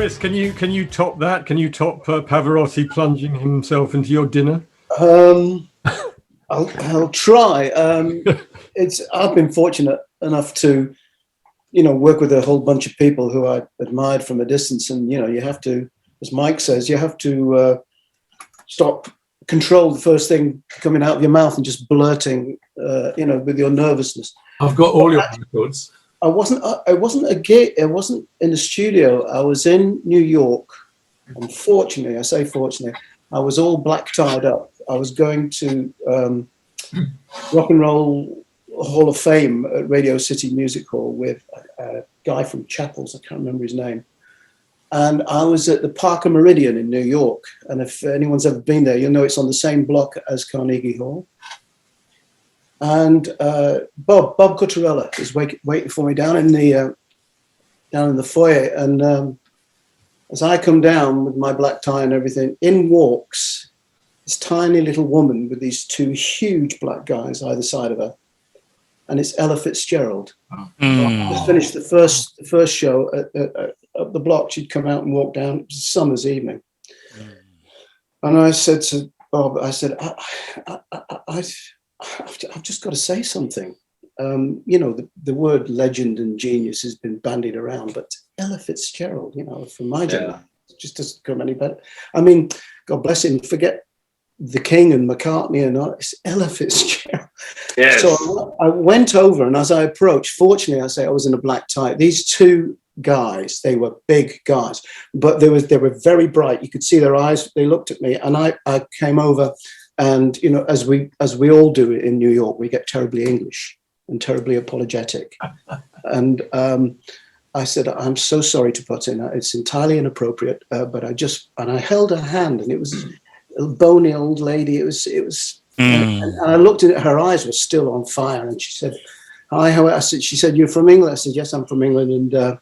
Chris, can you top that? Can you top Pavarotti plunging himself into your dinner? I'll try. I've been fortunate enough to, work with a whole bunch of people who I admired from a distance, and you have to, as Mike says, you have to control the first thing coming out of your mouth and just blurting, with your nervousness. I've got all your records. I wasn't in the studio. I was in New York. Unfortunately, I say fortunately, I was all black tied up. I was going to Rock and Roll Hall of Fame at Radio City Music Hall with a guy from Chapels. I can't remember his name. And I was at the Parker Meridian in New York. And if anyone's ever been there, you'll know it's on the same block as Carnegie Hall. And Bob Cottarella is waiting for me down in the foyer. And as I come down with my black tie and everything, in walks this tiny little woman with these two huge black guys either side of her. And it's Ella Fitzgerald. I just finished the first show up the block. She'd come out and walk down. It was a summer's evening. And I said to Bob, I've just got to say something. The word legend and genius has been bandied around, but Ella Fitzgerald, from my generation, it just doesn't come any better. I mean, God bless him, forget the King and McCartney and all, it's Ella Fitzgerald. Yes. So I went over, and as I approached, fortunately, I was in a black tie. These two guys, they were big guys, but they were very bright. You could see their eyes. They looked at me, and I came over, and as we all do in New York, we get terribly English and terribly apologetic. And I said, I'm so sorry to put in. It's entirely inappropriate, but I held her hand, and it was a bony old lady. It was. And I looked at her eyes were still on fire, and she said, "Hi, how?" I said, "She said, you're from England?" I said, "Yes, I'm from England." And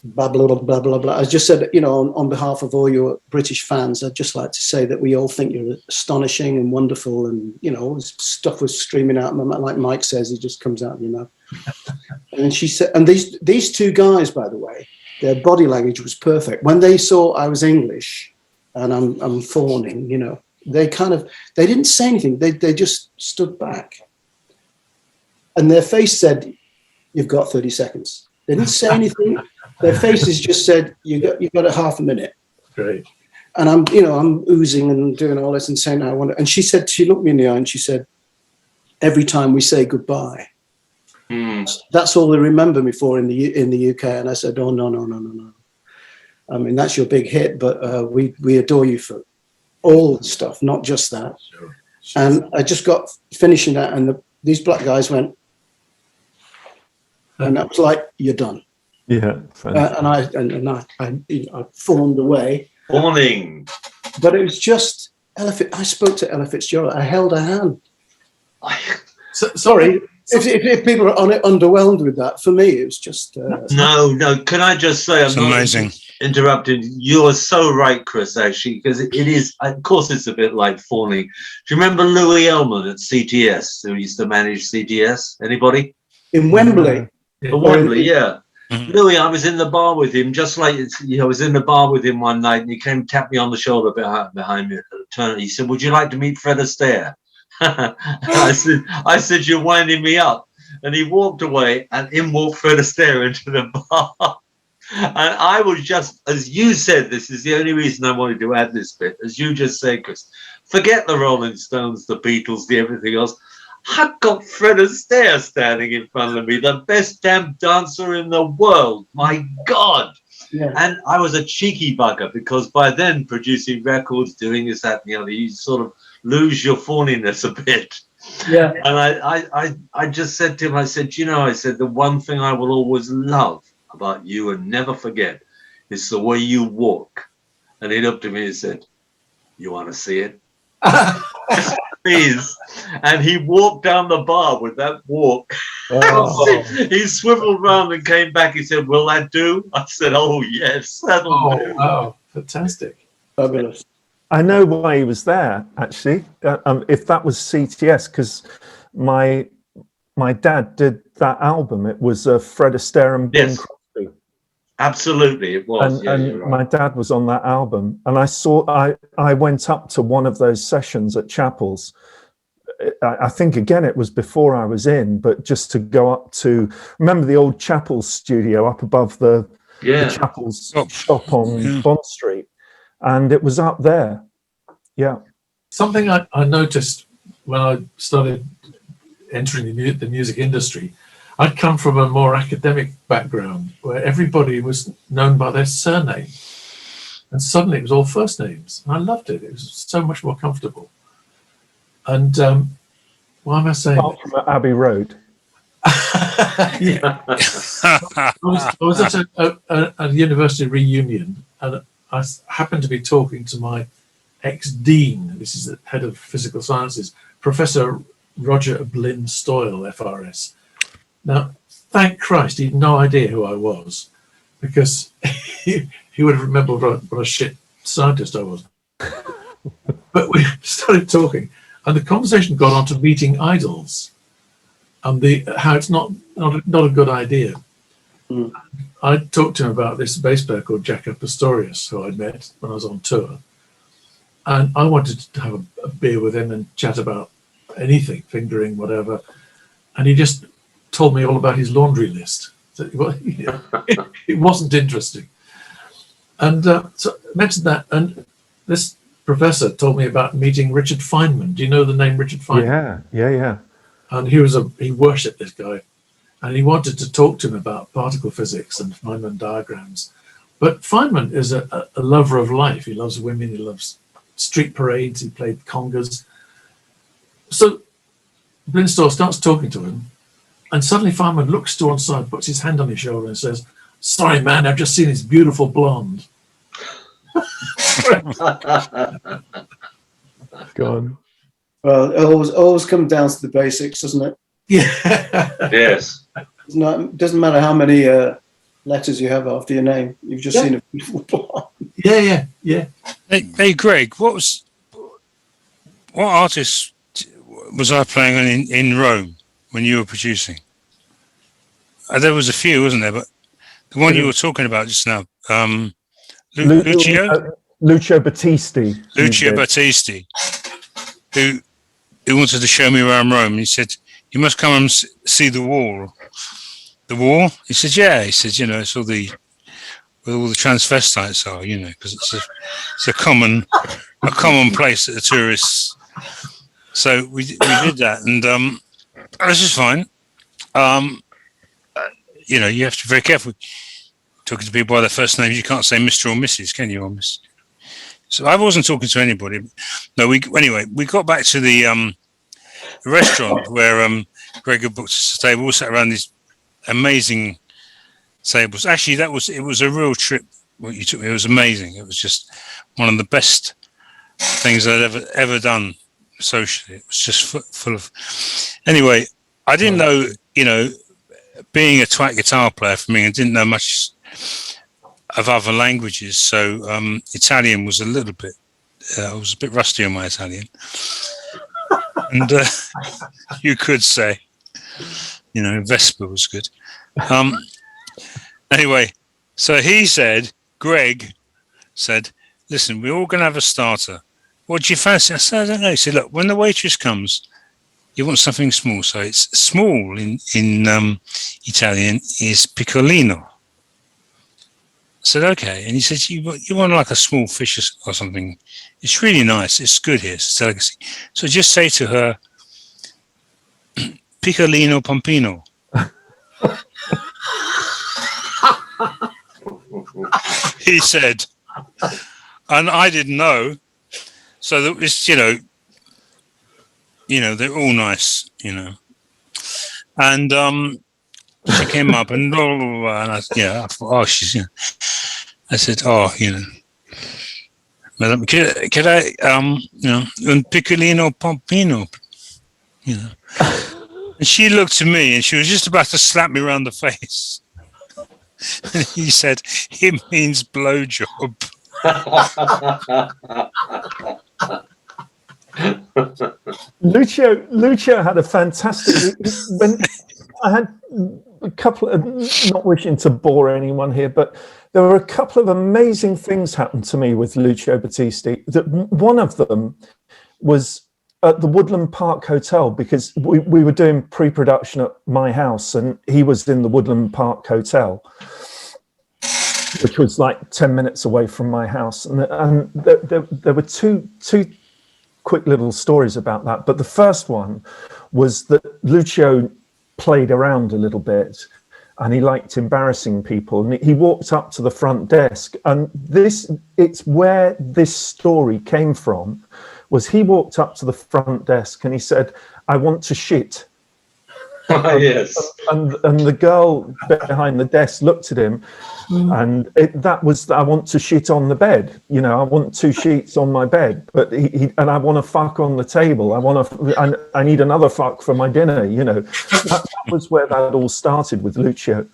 blah blah blah blah blah blah. I just said, on behalf of all your British fans, I'd just like to say that we all think you're astonishing and wonderful, and stuff was streaming out. Like Mike says, it just comes out, And she said, and these two guys, by the way, their body language was perfect. When they saw I was English and I'm fawning, they didn't say anything. They just stood back, and their face said, "You've got 30 seconds." They didn't say anything. Their faces just said, "You got a half a minute." Great. And I'm oozing and doing all this and saying, "I want to." And she looked me in the eye and she said, "Every time we say goodbye, that's all they remember me for in the UK." And I said, "Oh no. I mean, that's your big hit, but we adore you for all the stuff, not just that." Sure. And I just got finishing that, and these black guys went, and that was like, "You're done." Yeah. And I fawned away. Fawning. But it was just I spoke to Ella Fitzgerald. I held her hand. Sorry. If people are underwhelmed with that, for me, it was just... No. Can I just say... It's amazing. Interrupted. You are so right, Chris, actually, because it is... Of course, it's a bit like fawning. Do you remember Louis Elman at CTS, who used to manage CTS? Anybody? In Wembley. Wembley, yeah. Mm-hmm. Louis, I was in the bar with him, just like I was in the bar with him one night, and he came tapped me on the shoulder behind me. He said, "Would you like to meet Fred Astaire?" I said, "You're winding me up." And he walked away, and in walked Fred Astaire into the bar. And I was just, as you said, this is the only reason I wanted to add this bit, as you just said, Chris, forget the Rolling Stones, the Beatles, the everything else. I've got Fred Astaire standing in front of me, the best damn dancer in the world. My God. Yeah. And I was a cheeky bugger, because by then producing records, doing this, that, and the other, you sort of lose your fawniness a bit. Yeah. And I just said to him, I said, the one thing I will always love about you and never forget is the way you walk. And he looked at me and said, "You want to see it?" Please. And he walked down the bar with that walk. Oh. He swiveled round and came back. He said, "Will that do?" I said, "Oh, yes, that'll do." Wow, fantastic. Fabulous. I know why he was there, actually. If that was CTS, because my dad did that album. It was Fred Astaire and Bing Crosby. Absolutely, it was. Yeah, and you're right. my dad was on that album, and I went up to one of those sessions at Chapels. I think again it was before I was in, but just to go up to, remember the old Chapels studio up above the Chapels shop on Bond Street, and it was up there. Yeah. Something I noticed when I started entering the music industry, I'd come from a more academic background where everybody was known by their surname, and suddenly it was all first names, and I loved it. It was so much more comfortable. And why am I saying? Oh. Apart from Abbey Road. Yeah. I was at a university reunion, and I happened to be talking to my ex-dean. This is the head of physical sciences, Professor Roger Blinn Stoyle, FRS. Now, thank Christ, he had no idea who I was, because he would have remembered what a shit scientist I was. But we started talking, and the conversation got on to meeting idols, and how it's not a good idea. Mm. I talked to him about this bass player called Jaco Pastorius, who I'd met when I was on tour, and I wanted to have a beer with him and chat about anything, fingering, whatever, and he just told me all about his laundry list. So, it wasn't interesting. And so I mentioned that, and this professor told me about meeting Richard Feynman. Do you know the name Richard Feynman? Yeah. And he worshipped this guy, and he wanted to talk to him about particle physics and Feynman diagrams. But Feynman is a lover of life. He loves women. He loves street parades. He played congas. So Blindstall starts talking to him, and suddenly Feynman looks to one side, puts his hand on his shoulder, and says, "Sorry, man, I've just seen this beautiful blonde." Gone. Well, it always comes down to the basics, doesn't it? Yeah. Yes. Doesn't matter how many letters you have after your name. You've just seen a beautiful blonde. Yeah. Hey, Greg, what artist was I playing on in Rome when you were producing? There was a few, wasn't there? But the one you were talking about just now, Lucio Baptisti. Lucio Baptisti, who wanted to show me around Rome. He said, "You must come and see the wall." The wall? He said, "Yeah." He said, "It's all where all the transvestites are, because it's a common place that the tourists." So we did that, and this is fine. You have to be very careful talking to people by their first names. You can't say Mr. or Mrs., can you, or Miss? So I wasn't talking to anybody. No, we got back to the restaurant where Greg had booked us a table. We sat around these amazing tables. Actually, it was a real trip. What you took me, it was amazing. It was just one of the best things I'd ever done socially. It was just full of. Anyway, I didn't know, being a twat guitar player from England, didn't know much of other languages. So Italian was a little bit. I was a bit rusty on my Italian, and you could say, Vespa was good. Anyway, so Greg said, "Listen, we're all going to have a starter. What do you fancy?" I said, "I don't know." He said, "Look, when the waitress comes, you want something small." So it's small in Italian is piccolino. I said, "Okay." And he said, you want like a small fish or something. It's really nice. It's good here. It's a delicacy. So just say to her, piccolino pompino. He said, and I didn't know. So that was, they're all nice, And she came up and blah, blah, blah, blah, and I thought, oh, she's, I said, oh, Madam, could I, un piccolino pompino, And she looked at me and she was just about to slap me around the face. And he said, "It means blowjob." Lucio had a fantastic. When I had a couple of, not wishing to bore anyone here, but there were a couple of amazing things happened to me with Lucio Baptisti. One of them was at the Woodland Park Hotel, because we were doing pre-production at my house and he was in the Woodland Park Hotel, which was like 10 minutes away from my house. And there were two quick little stories about that. But the first one was that Lucio played around a little bit and he liked embarrassing people. And he walked up to the front desk, and it's where this story came from, was he walked up to the front desk and he said, "I want to shit." Yes. And the girl behind the desk looked at him, and that was, "I want to shit on the bed. You know, I want 2 sheets on my bed, but and I want to fuck on the table. I need another fuck for my dinner." You know, that was where that all started with Lucio.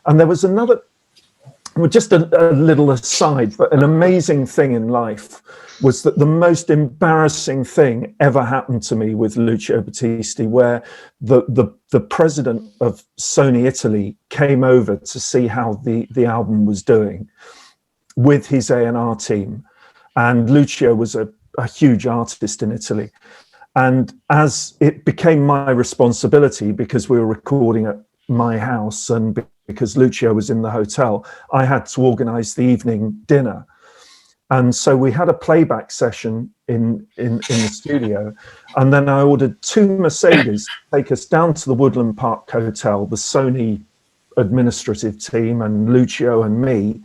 And there was another, well, just a little aside, but an amazing thing in life was that the most embarrassing thing ever happened to me with Lucio Baptisti, where the president of Sony Italy came over to see how the album was doing with his A&R team. And Lucio was a huge artist in Italy. And as it became my responsibility, because we were recording at my house and because Lucio was in the hotel, I had to organize the evening dinner. And so we had a playback session in the studio, and then I ordered 2 Mercedes to take us down to the Woodland Park Hotel, the Sony administrative team and Lucio and me.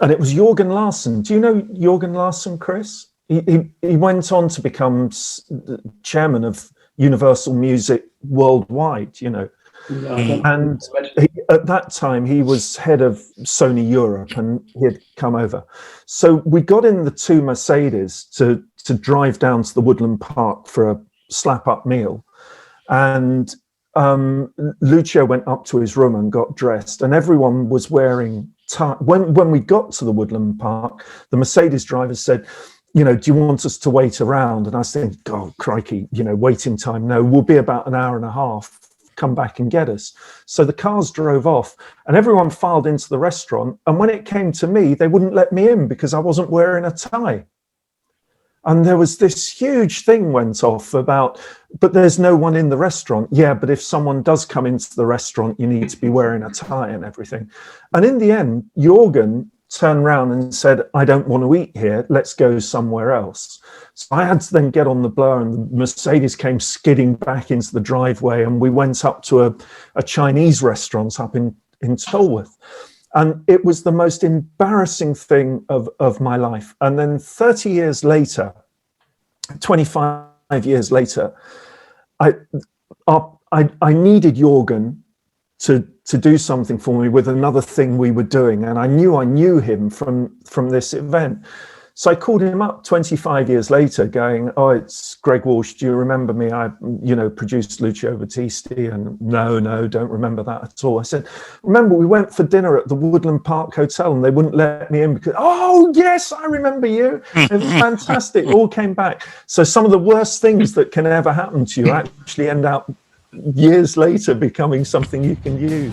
And it was Jørgen Larsen. Do you know Jørgen Larsen, Chris? He went on to become chairman of Universal Music Worldwide, you know. And at that time he was head of Sony Europe, and he had come over. So we got in the 2 Mercedes to drive down to the Woodland Park for a slap-up meal. And Lucio went up to his room and got dressed, and everyone was wearing tie. When we got to the Woodland Park, the Mercedes driver said, "You know, do you want us to wait around?" And I was thinking, "God, crikey, you know, waiting time. No, we'll be about an hour and a half. Come back and get us." So the cars drove off and everyone filed into the restaurant. And when it came to me, they wouldn't let me in because I wasn't wearing a tie. And there was this huge thing went off about, "But there's no one in the restaurant." "Yeah, but if someone does come into the restaurant, you need to be wearing a tie and everything." And in the end, Jørgen turned around and said, "I don't want to eat here. Let's go somewhere else." So I had to then get on the blur, and the Mercedes came skidding back into the driveway, and we went up to a Chinese restaurant up in Tolworth. And it was the most embarrassing thing of my life. And then 30 years later, 25 years later, I needed Jørgen to do something for me with another thing we were doing. And I knew him from this event. So I called him up 25 years later going, "Oh, it's Greg Walsh. Do you remember me? I, produced Lucio Baptisti." And no, don't remember that at all. I said, "Remember, we went for dinner at the Woodland Park Hotel and they wouldn't let me in because," "Oh, yes, I remember you. It was fantastic." All came back. So some of the worst things that can ever happen to you actually end up years later becoming something you can use.